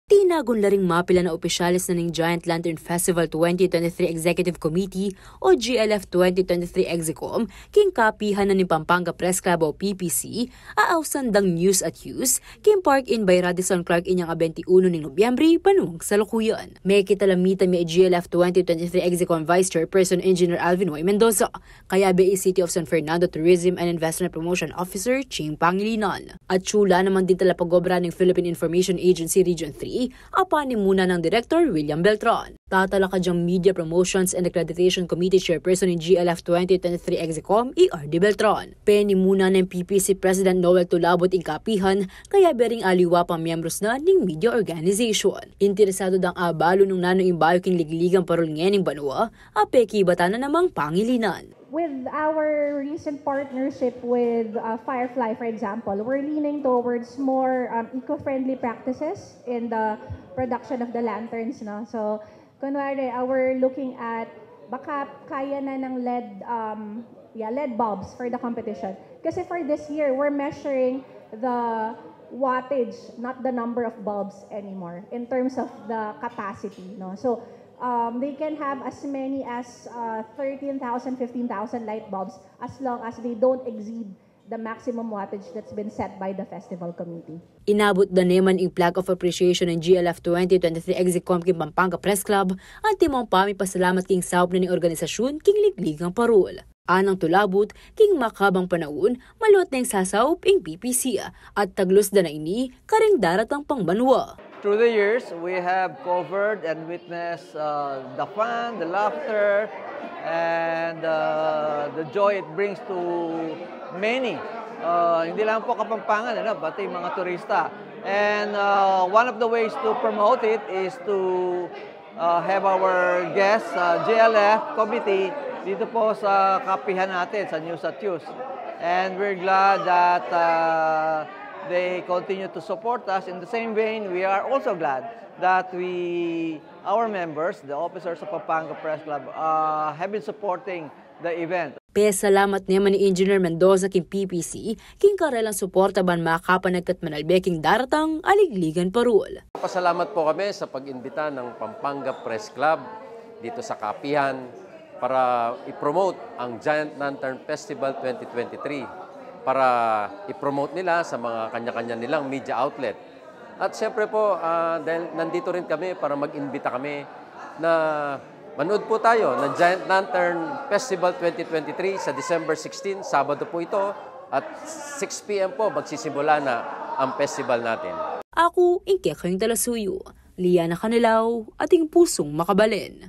Tinagon na ring mapila na opisyalis na ng Giant Lantern Festival 2023 Executive Committee o GLF 2023 Execom king kapihan na ni Pampanga Press Club o PPC aawsan dang news at use king park in by Radisson Clark inyang 21 ng Nobyembre panuwang salukuyan. May kitalamita mi GLF 2023 Execom Vice Chairperson Engineer Alvin Y. Mendoza kaya BE City of San Fernando Tourism and Investment Promotion Officer Ching Pangilinan. At chula naman din talapagobra ng Philippine Information Agency Region 3 apani muna ng Director William Beltran. Tatalakadyang Media Promotions and Accreditation Committee Chairperson ng GLF 2023 Execom E.R.D. Beltran. Peni muna ng PPC President Noel Tulabot ingkapihan kaya bering aliwa pang miyembros na ng media organization. Interesado dang abalo nung nano imbayo king ligligang parulngen ng Banua, apeki bata na namang Pangilinan. With our recent partnership with Firefly, for example, we're leaning towards more eco-friendly practices in the production of the lanterns. No? So, kunwari, we're looking at baka kaya na ng LED bulbs for the competition. Kasi for this year, we're measuring the wattage, not the number of bulbs anymore, in terms of the capacity. No? So, they can have as many as 13,000, 15,000 light bulbs as long as they don't exceed the maximum wattage that's been set by the festival committee. Inabot na naman ang plaque of appreciation ng GLF 2023 Execom king Pampanga Press Club ang timong pasalamat king saup na ng organisasyon king ligligang parol. Anang tulabot king makabang panahon maluot na yung sasaup ang PPC at taglos na ini karing daratang pangbanwa. Through the years, we have covered and witnessed the fun, the laughter, and the joy it brings to many. Hindi lang po Kapampangan, pati mga turista. And one of the ways to promote it is to have our guests, GLF committee, dito po sa kapihan natin, sa News at Use. And we're glad that they continue to support us. In the same vein, we are also glad that our members, the officers of Pampanga Press Club, have been supporting the event. Salamat naman ni Engineer Mendoza king PPC, king karelang suporta ban makapanag kat manalbeking daratang aligligan parol. Pasalamat po kami sa pag-imbita ng Pampanga Press Club dito sa kapihan para i-promote ang Giant Lantern Festival 2023. Para i-promote nila sa mga kanya-kanya nilang media outlet. At siyempre po, dahil nandito rin kami para mag-invita kami na manood po tayo ng Giant Lantern Festival 2023 sa December 16, Sabado po ito, at 6 p.m. po magsisimula na ang festival natin. Ako, Inke Kayong Talasuyo, Liana Canilaw, ating pusong makabalin.